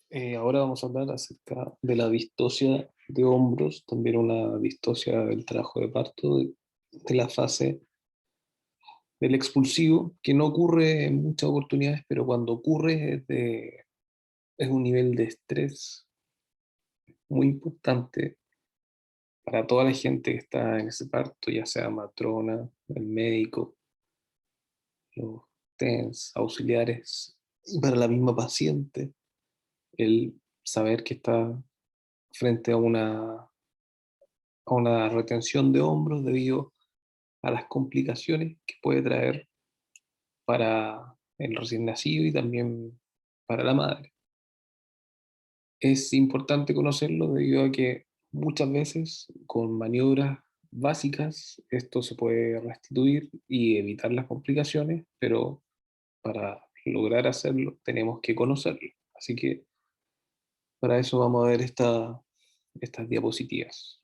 Ahora vamos a hablar acerca de la distosia de hombros, también una distosia del trabajo de parto, de la fase del expulsivo, que no ocurre en muchas oportunidades, pero cuando ocurre es un nivel de estrés muy importante para toda la gente que está en ese parto, ya sea matrona, el médico, los TENS, auxiliares, y para la misma paciente, el saber que está frente a una retención de hombros debido a las complicaciones que puede traer para el recién nacido y también para la madre. Es importante conocerlo debido a que muchas veces con maniobras básicas esto se puede restituir y evitar las complicaciones, pero para lograr hacerlo tenemos que conocerlo. Así que para eso vamos a ver estas diapositivas.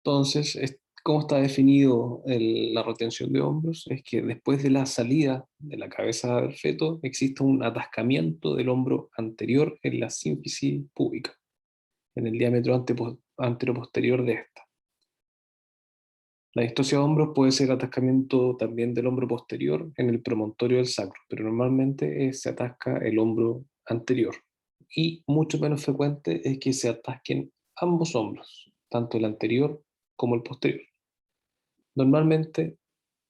Entonces, ¿cómo está definido la retención de hombros? Es que después de la salida de la cabeza del feto existe un atascamiento del hombro anterior en la sínfisis púbica, en el diámetro anteroposterior de esta. La distosia de hombros puede ser atascamiento también del hombro posterior en el promontorio del sacro, pero normalmente se atasca el hombro anterior. Y mucho menos frecuente es que se atasquen ambos hombros, tanto el anterior como el posterior. Normalmente,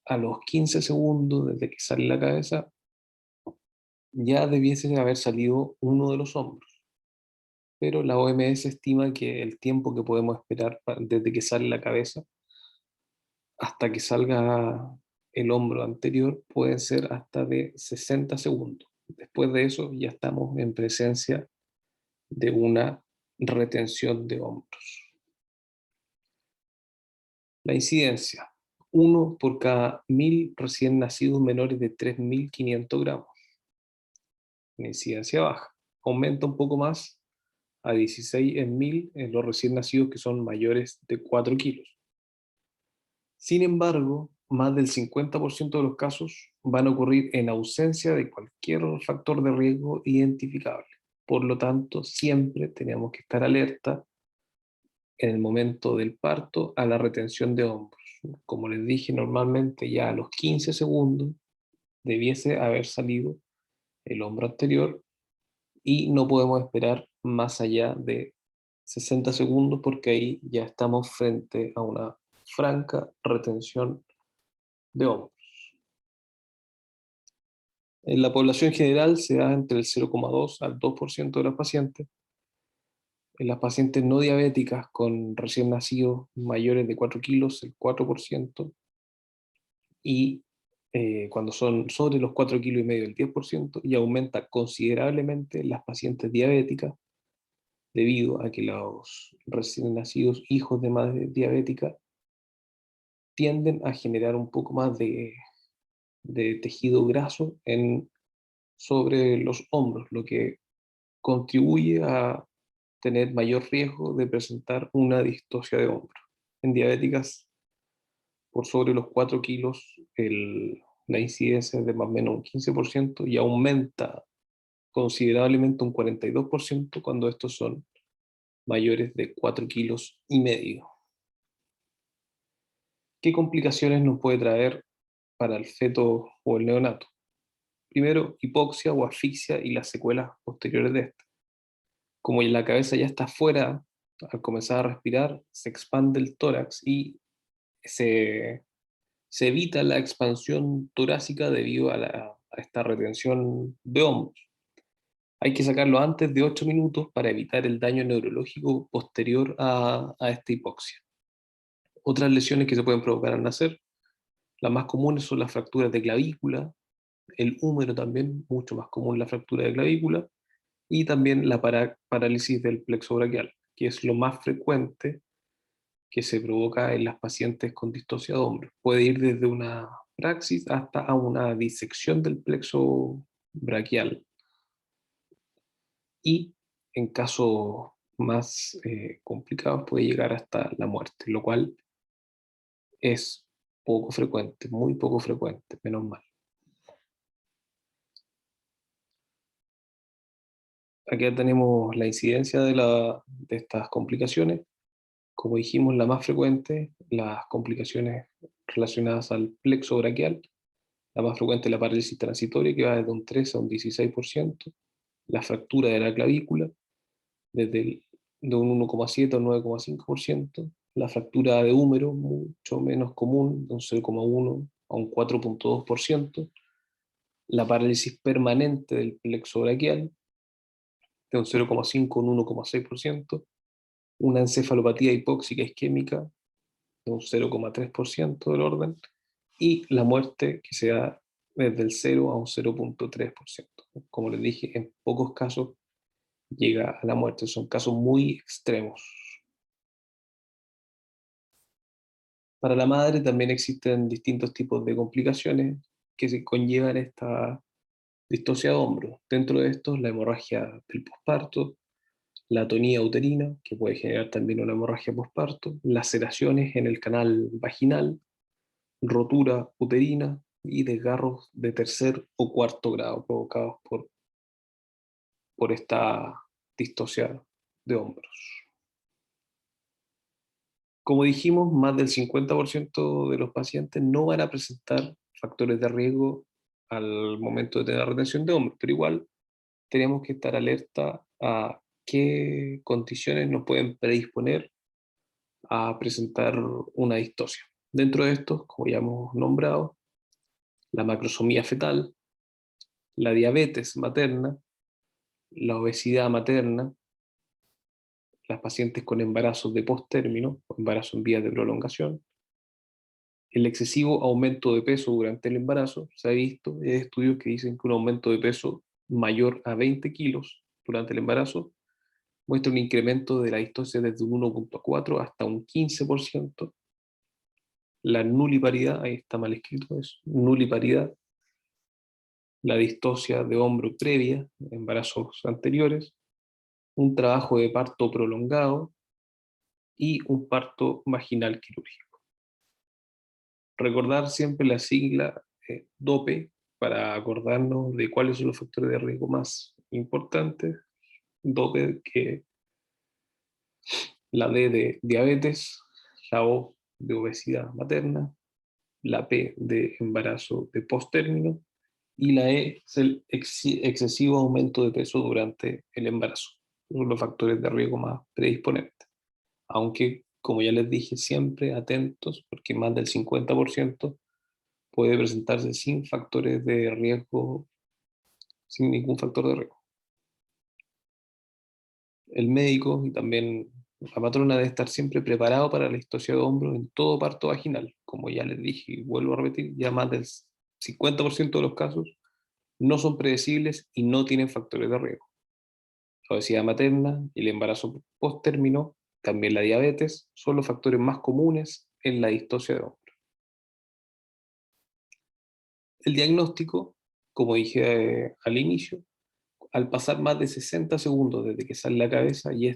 a los 15 segundos desde que sale la cabeza, ya debiese haber salido uno de los hombros. Pero la OMS estima que el tiempo que podemos esperar desde que sale la cabeza hasta que salga el hombro anterior puede ser hasta de 60 segundos. Después de eso ya estamos en presencia de una retención de hombros. La incidencia: uno por cada 1.000 recién nacidos menores de 3.500 gramos. La incidencia baja. Aumenta un poco más a 16 en 1.000 en los recién nacidos que son mayores de 4 kilos. Sin embargo, más del 50% de los casos van a ocurrir en ausencia de cualquier factor de riesgo identificable. Por lo tanto, siempre tenemos que estar alerta en el momento del parto a la retención de hombros. Como les dije, normalmente ya a los 15 segundos debiese haber salido el hombro anterior y no podemos esperar más allá de 60 segundos porque ahí ya estamos frente a una franca retención de hombros. En la población general se da entre el 0,2 al 2% de los pacientes. En las pacientes no diabéticas con recién nacidos mayores de 4 kilos, el 4%, y cuando son sobre los 4 kilos y medio, el 10%, y aumenta considerablemente en las pacientes diabéticas debido a que los recién nacidos hijos de madre diabética tienden a generar un poco más de tejido graso sobre los hombros, lo que contribuye a tener mayor riesgo de presentar una distosia de hombro. En diabéticas por sobre los 4 kilos, la incidencia es de más o menos un 15% y aumenta considerablemente un 42% cuando estos son mayores de 4 kilos y medio. ¿Qué complicaciones nos puede traer para el feto o el neonato? Primero, hipoxia o asfixia y las secuelas posteriores de esta. Como la cabeza ya está fuera, al comenzar a respirar, se expande el tórax y se, se evita la expansión torácica debido a esta retención de hombros. Hay que sacarlo antes de 8 minutos para evitar el daño neurológico posterior a esta hipoxia. Otras lesiones que se pueden provocar al nacer, las más comunes son las fracturas de clavícula, el húmero también, mucho más común la fractura de clavícula, y también la parálisis del plexo braquial, que es lo más frecuente que se provoca en las pacientes con distosia de hombro. Puede ir desde una praxis hasta a una disección del plexo braquial. Y en casos más complicados puede llegar hasta la muerte, lo cual es poco frecuente, muy poco frecuente, menos mal. Aquí tenemos la incidencia de estas complicaciones. Como dijimos, la más frecuente, las complicaciones relacionadas al plexo braquial. La más frecuente es la parálisis transitoria, que va desde un 3 a un 16%. La fractura de la clavícula, de un 1,7 a un 9,5%. La fractura de húmero, mucho menos común, de un 0,1 a un 4,2%. La parálisis permanente del plexo braquial, de un 0,5 a un 1,6%. Una encefalopatía hipóxica isquémica, de un 0,3% del orden. Y la muerte, que se da desde el 0 a un 0,3%. Como les dije, en pocos casos llega a la muerte, son casos muy extremos. Para la madre también existen distintos tipos de complicaciones que se conllevan esta distosia de hombro. Dentro de estos, la hemorragia del posparto, la atonía uterina, que puede generar también una hemorragia posparto, laceraciones en el canal vaginal, rotura uterina y desgarros de tercer o cuarto grado provocados por esta distosia de hombros. Como dijimos, más del 50% de los pacientes no van a presentar factores de riesgo al momento de tener retención de hombros, pero igual tenemos que estar alerta a qué condiciones nos pueden predisponer a presentar una distosia. Dentro de estos, como ya hemos nombrado, la macrosomía fetal, la diabetes materna, la obesidad materna, las pacientes con embarazos de posttérmino o embarazo en vías de prolongación, el excesivo aumento de peso durante el embarazo. Se ha visto, hay estudios que dicen que un aumento de peso mayor a 20 kilos durante el embarazo muestra un incremento de la distosia desde un 1,4 hasta un 15%. La nuliparidad, ahí está mal escrito eso, nuliparidad, la distosia de hombro previa, embarazos anteriores, un trabajo de parto prolongado y un parto vaginal quirúrgico. Recordar siempre la sigla DOPE para acordarnos de cuáles son los factores de riesgo más importantes. DOPE, que la D de diabetes, la O de obesidad materna, la P de embarazo de posttérmino y la E es el excesivo aumento de peso durante el embarazo. Son los factores de riesgo más predisponentes. Aunque, como ya les dije, siempre atentos, porque más del 50% puede presentarse sin factores de riesgo, sin ningún factor de riesgo. El médico y también la matrona debe estar siempre preparado para la distosia de hombro en todo parto vaginal. Como ya les dije y vuelvo a repetir, ya más del 50% de los casos no son predecibles y no tienen factores de riesgo. La obesidad materna y el embarazo posttérmino, también la diabetes, son los factores más comunes en la distosia de hombro. El diagnóstico, como dije al inicio, al pasar más de 60 segundos desde que sale la cabeza y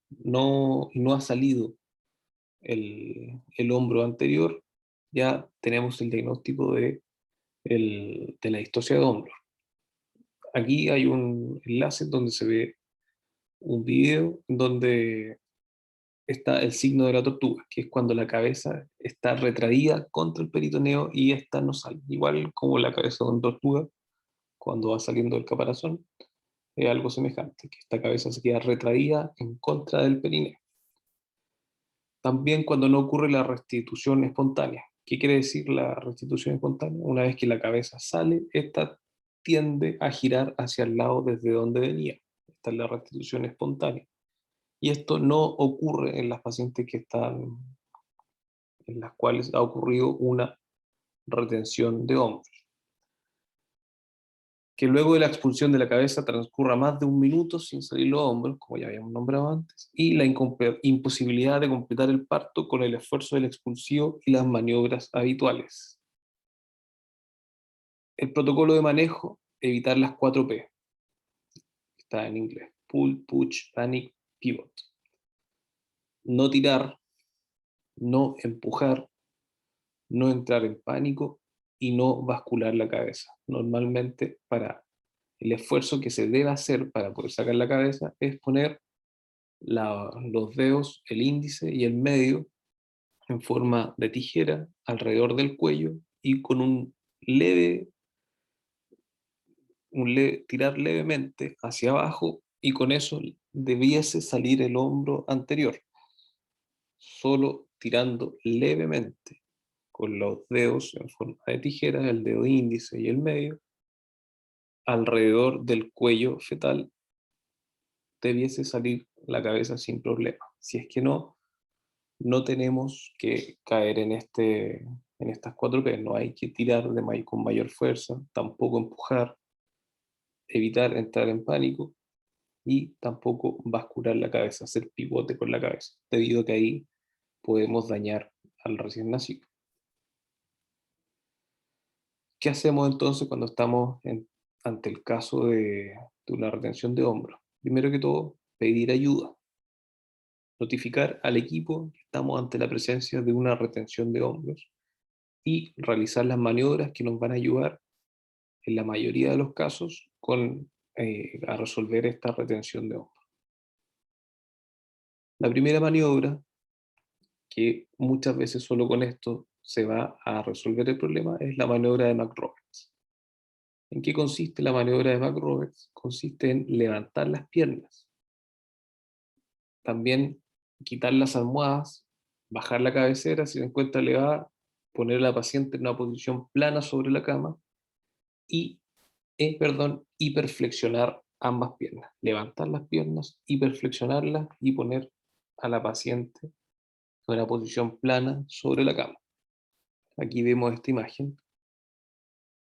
no ha salido el hombro anterior, ya tenemos el diagnóstico de la distosia de hombro. Aquí hay un enlace donde se ve un video donde está el signo de la tortuga, que es cuando la cabeza está retraída contra el peritoneo y esta no sale. Igual como la cabeza de una tortuga, cuando va saliendo del caparazón, es algo semejante, que esta cabeza se queda retraída en contra del perineo. También cuando no ocurre la restitución espontánea. ¿Qué quiere decir la restitución espontánea? Una vez que la cabeza sale, esta tiende a girar hacia el lado desde donde venía. Esta es la restitución espontánea. Y esto no ocurre en las pacientes en las cuales ha ocurrido una retención de hombros. Que luego de la expulsión de la cabeza transcurra más de un minuto sin salir los hombros, como ya habíamos nombrado antes, y la imposibilidad de completar el parto con el esfuerzo del expulsivo y las maniobras habituales. El protocolo de manejo, evitar las 4 P. Está en inglés. Pull, push, panic, pivot. No tirar, no empujar, no entrar en pánico y no bascular la cabeza. Normalmente para el esfuerzo que se debe hacer para poder sacar la cabeza es poner los dedos, el índice y el medio, en forma de tijera alrededor del cuello y con tirar levemente hacia abajo, y con eso debiese salir el hombro anterior, solo tirando levemente con los dedos en forma de tijera, el dedo índice y el medio, alrededor del cuello fetal, debiese salir la cabeza sin problema. Si es que no, no tenemos que caer en estas 4P. No hay que tirar con mayor fuerza, tampoco empujar, evitar entrar en pánico y tampoco bascular la cabeza, hacer pivote con la cabeza, debido a que ahí podemos dañar al recién nacido. ¿Qué hacemos entonces cuando estamos ante el caso de una retención de hombros? Primero que todo, pedir ayuda, notificar al equipo que estamos ante la presencia de una retención de hombros y realizar las maniobras que nos van a ayudar, en la mayoría de los casos, a resolver esta retención de hombros. La primera maniobra, que muchas veces solo con esto se va a resolver el problema, es la maniobra de McRoberts. ¿En qué consiste la maniobra de McRoberts? Consiste en levantar las piernas, también quitar las almohadas, bajar la cabecera si se encuentra elevada, poner a la paciente en una posición plana sobre la cama y, hiperflexionar ambas piernas. Levantar las piernas, hiperflexionarlas y poner a la paciente en una posición plana sobre la cama. Aquí vemos esta imagen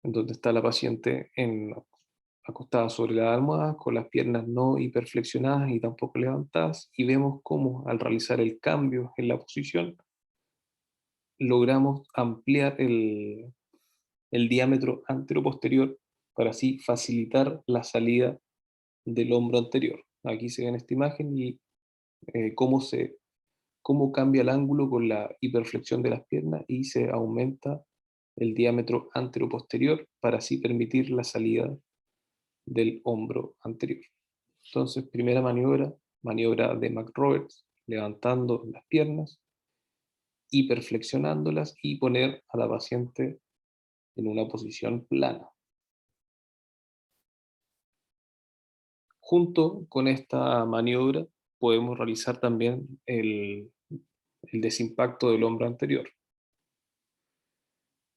en donde está la paciente acostada sobre la almohada, con las piernas no hiperflexionadas y tampoco levantadas, y vemos cómo al realizar el cambio en la posición logramos ampliar el diámetro anteroposterior para así facilitar la salida del hombro anterior. Aquí se ve en esta imagen y cómo cambia el ángulo con la hiperflexión de las piernas y se aumenta el diámetro anteroposterior para así permitir la salida del hombro anterior. Entonces, primera maniobra de McRoberts, levantando las piernas, hiperflexionándolas y poner a la paciente en una posición plana. Junto con esta maniobra podemos realizar también el desimpacto del hombro anterior.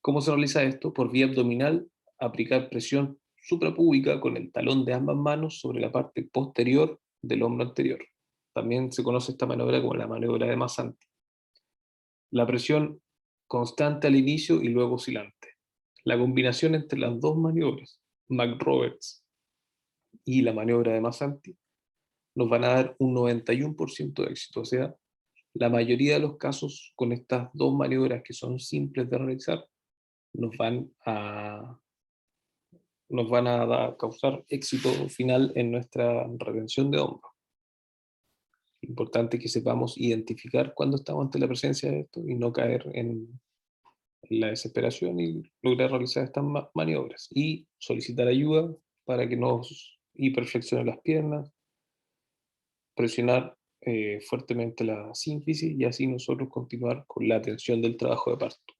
¿Cómo se realiza esto? Por vía abdominal, aplicar presión suprapúbica con el talón de ambas manos sobre la parte posterior del hombro anterior. También se conoce esta maniobra como la maniobra de Masanti. La presión constante al inicio y luego oscilante. La combinación entre las dos maniobras, McRoberts y la maniobra de Masanti, nos van a dar un 91% de éxito. O sea, la mayoría de los casos con estas dos maniobras que son simples de realizar nos van a, causar éxito final en nuestra retención de hombro. Importante que sepamos identificar cuando estamos ante la presencia de esto y no caer en la desesperación y lograr realizar estas maniobras y solicitar ayuda para que nos hiperflexionen las piernas, presionar fuertemente la sínfisis y así nosotros continuar con la atención del trabajo de parto.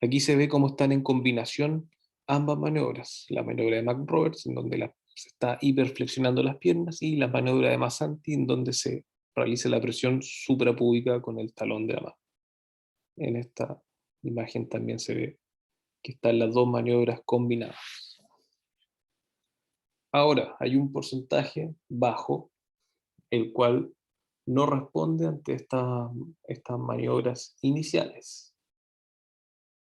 Aquí se ve cómo están en combinación ambas maniobras, la maniobra de McRoberts, en donde se está hiperflexionando las piernas, y la maniobra de Masanti, en donde se realiza la presión suprapúbica con el talón de la mano. En esta imagen también se ve que están las dos maniobras combinadas. Ahora, hay un porcentaje bajo, el cual no responde ante estas maniobras iniciales.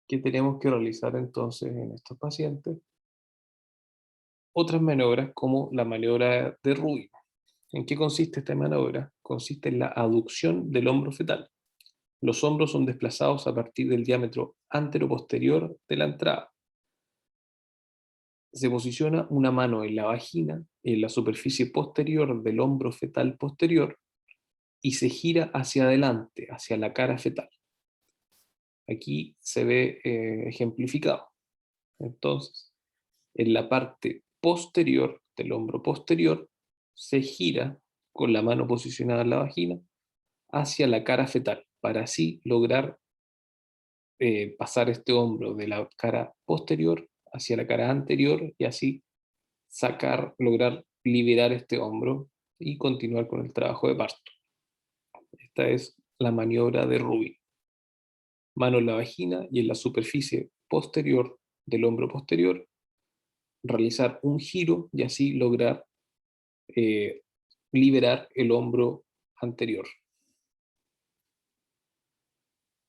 ¿Qué tenemos que realizar entonces en estos pacientes? Otras maniobras como la maniobra de Rubin. ¿En qué consiste esta maniobra? Consiste en la aducción del hombro fetal. Los hombros son desplazados a partir del diámetro anteroposterior de la entrada. Se posiciona una mano en la vagina, en la superficie posterior del hombro fetal posterior, y se gira hacia adelante, hacia la cara fetal. Aquí se ve ejemplificado. Entonces, En la parte posterior del hombro posterior se gira con la mano posicionada en la vagina hacia la cara fetal, para así lograr pasar este hombro de la cara posterior hacia la cara anterior y así lograr liberar este hombro y continuar con el trabajo de parto. Esta es la maniobra de Rubin. Mano en la vagina y en la superficie posterior del hombro posterior, realizar un giro y así lograr eh, liberar el hombro anterior.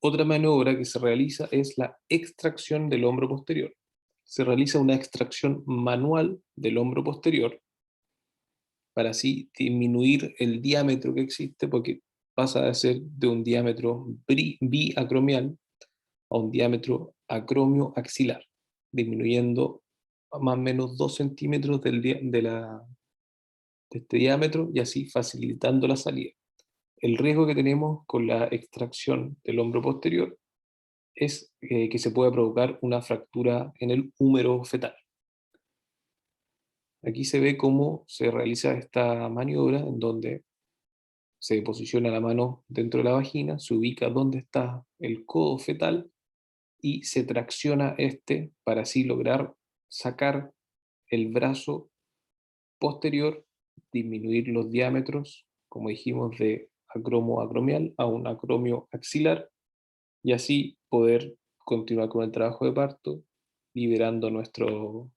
Otra maniobra que se realiza es la extracción del hombro posterior. Se realiza una extracción manual del hombro posterior para así disminuir el diámetro que existe, porque pasa de ser de un diámetro biacromial a un diámetro acromio axilar, disminuyendo a más o menos 2 centímetros de este diámetro y así facilitando la salida. El riesgo que tenemos con la extracción del hombro posterior es que se puede provocar una fractura en el húmero fetal. Aquí se ve cómo se realiza esta maniobra en donde se posiciona la mano dentro de la vagina, se ubica donde está el codo fetal y se tracciona este para así lograr sacar el brazo posterior, disminuir los diámetros, como dijimos, de acromo-acromial a un acromio axilar y así poder continuar con el trabajo de parto, liberando nuestros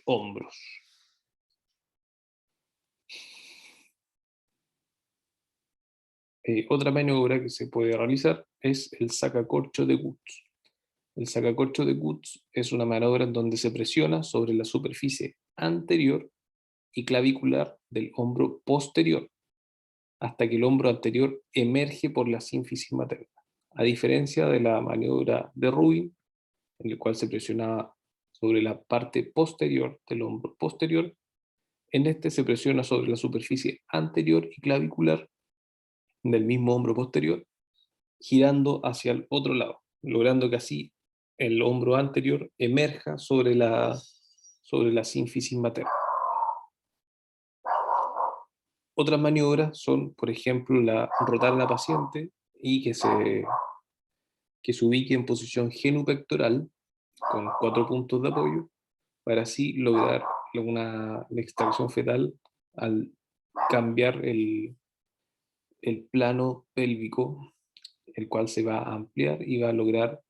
hombros. Otra maniobra que se puede realizar es el sacacorcho de Guts. El sacacorcho de Guts es una maniobra en donde se presiona sobre la superficie anterior y clavicular del hombro posterior hasta que el hombro anterior emerge por la sínfisis materna. A diferencia de la maniobra de Rubin, en el cual se presionaba sobre la parte posterior del hombro posterior, en este se presiona sobre la superficie anterior y clavicular del mismo hombro posterior, girando hacia el otro lado, logrando que así el hombro anterior emerja sobre la sínfisis materna. Otras maniobras son, por ejemplo, rotar a la paciente y que se ubique en posición genupectoral con 4 puntos de apoyo para así lograr una extracción fetal al cambiar el plano pélvico, el cual se va a ampliar y va a lograr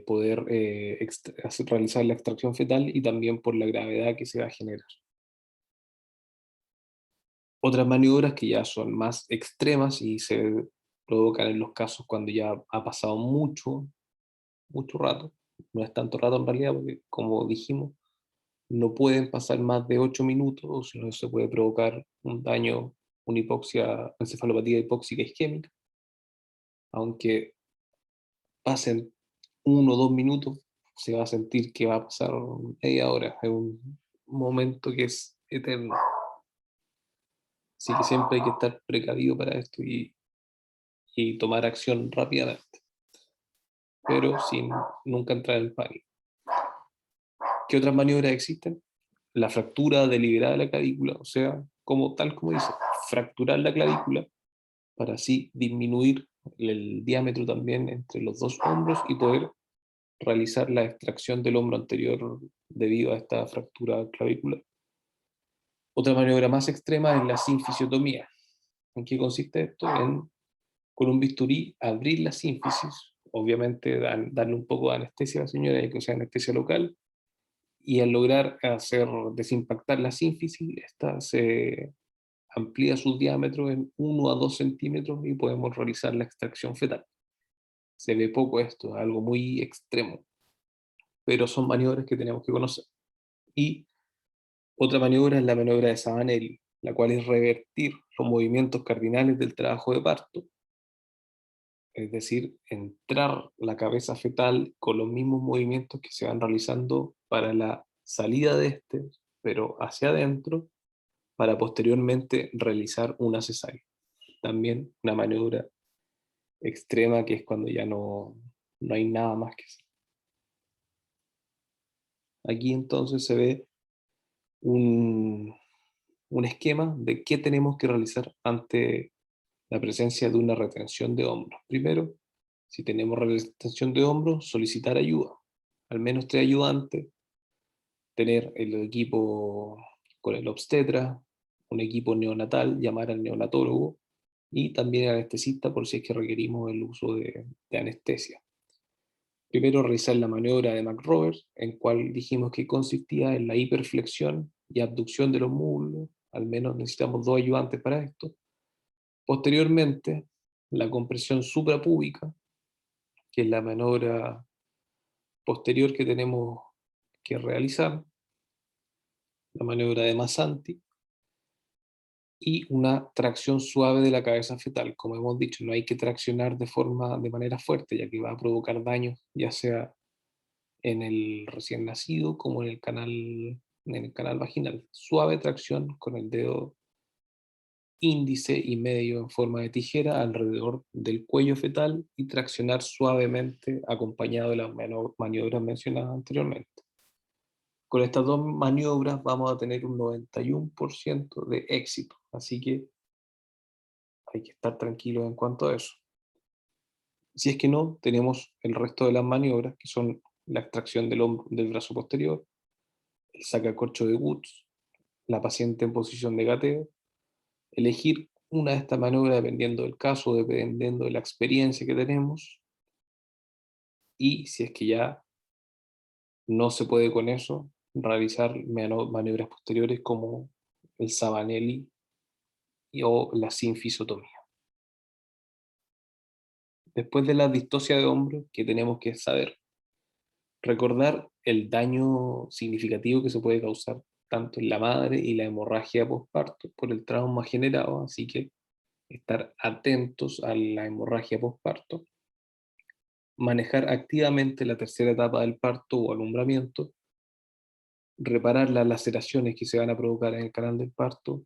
poder realizar la extracción fetal y también por la gravedad que se va a generar. Otras maniobras que ya son más extremas y se provocan en los casos cuando ya ha pasado mucho rato, no es tanto rato en realidad, porque como dijimos, no pueden pasar más de 8 minutos, o si no se puede provocar un daño, una hipoxia, encefalopatía hipóxica isquémica, aunque pasen 1 o 2 minutos, se va a sentir que va a pasar media hora, es un momento que es eterno. Así que siempre hay que estar precavido para esto y tomar acción rápidamente, pero sin nunca entrar en pánico. ¿Qué otras maniobras existen? La fractura deliberada de la clavícula, o sea, tal como dice, fracturar la clavícula para así disminuir el diámetro también entre los dos hombros y poder realizar la extracción del hombro anterior debido a esta fractura clavícula. Otra maniobra más extrema es la sinfisiotomía. ¿En qué consiste esto? Con un bisturí abrir la sínfisis, obviamente darle un poco de anestesia a la señora, y que sea anestesia local, y al lograr desimpactar la sínfisis, esta se amplía su diámetro en 1 a 2 centímetros y podemos realizar la extracción fetal. Se ve poco esto, algo muy extremo, pero son maniobras que tenemos que conocer. Y otra maniobra es la maniobra de Sabanelli, la cual es revertir los movimientos cardinales del trabajo de parto, es decir, entrar la cabeza fetal con los mismos movimientos que se van realizando para la salida de este, pero hacia adentro, para posteriormente realizar una cesárea. También una maniobra extrema que es cuando ya no hay nada más que hacer. Aquí entonces se ve un, un esquema de qué tenemos que realizar ante la presencia de una retención de hombros. Primero, si tenemos retención de hombros, solicitar ayuda, al menos 3 ayudantes, tener el equipo con el obstetra, un equipo neonatal, llamar al neonatólogo y también al anestesista por si es que requerimos el uso de anestesia. Primero realizar la maniobra de McRoberts, en cual dijimos que consistía en la hiperflexión y abducción de los muslos, al menos necesitamos 2 ayudantes para esto. Posteriormente, la compresión suprapúbica, que es la maniobra posterior que tenemos que realizar, la maniobra de Masanti, y una tracción suave de la cabeza fetal. Como hemos dicho, no hay que traccionar de manera fuerte, ya que va a provocar daños, ya sea en el recién nacido como en el canal vaginal. Suave tracción con el dedo índice y medio en forma de tijera alrededor del cuello fetal y traccionar suavemente acompañado de las maniobras mencionadas anteriormente. Con estas 2 maniobras vamos a tener un 91% de éxito, así que hay que estar tranquilos en cuanto a eso. Si es que no, tenemos el resto de las maniobras, que son la extracción del brazo posterior, el sacacorcho de Woods, la paciente en posición de gateo, elegir una de estas maniobras dependiendo del caso, dependiendo de la experiencia que tenemos, y si es que ya no se puede con eso, realizar maniobras posteriores como el Sabanelli o la sinfisotomía. Después de la distosia de hombro, ¿qué tenemos que saber? Recordar el daño significativo que se puede causar tanto en la madre y la hemorragia postparto por el trauma generado, así que estar atentos a la hemorragia postparto, manejar activamente la tercera etapa del parto o alumbramiento, reparar las laceraciones que se van a provocar en el canal del parto,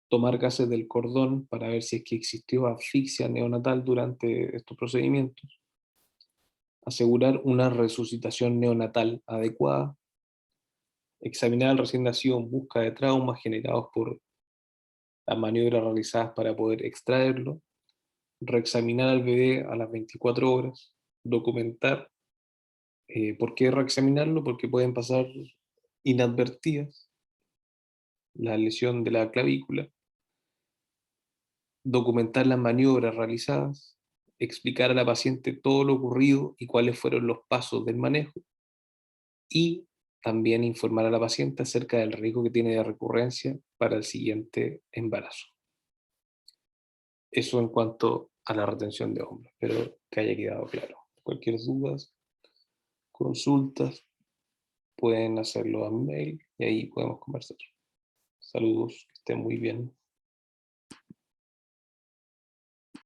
tomar gases del cordón para ver si es que existió asfixia neonatal durante estos procedimientos, asegurar una resucitación neonatal adecuada, examinar al recién nacido en busca de traumas generados por las maniobras realizadas para poder extraerlo, reexaminar al bebé a las 24 horas, documentar. ¿Por qué reexaminarlo? Porque pueden pasar inadvertidas la lesión de la clavícula, documentar las maniobras realizadas, explicar a la paciente todo lo ocurrido y cuáles fueron los pasos del manejo, y también informar a la paciente acerca del riesgo que tiene de recurrencia para el siguiente embarazo. Eso en cuanto a la retención de hombres, pero que haya quedado claro. Cualquier duda, consultas, pueden hacerlo a mi mail y ahí podemos conversar. Saludos, que estén muy bien.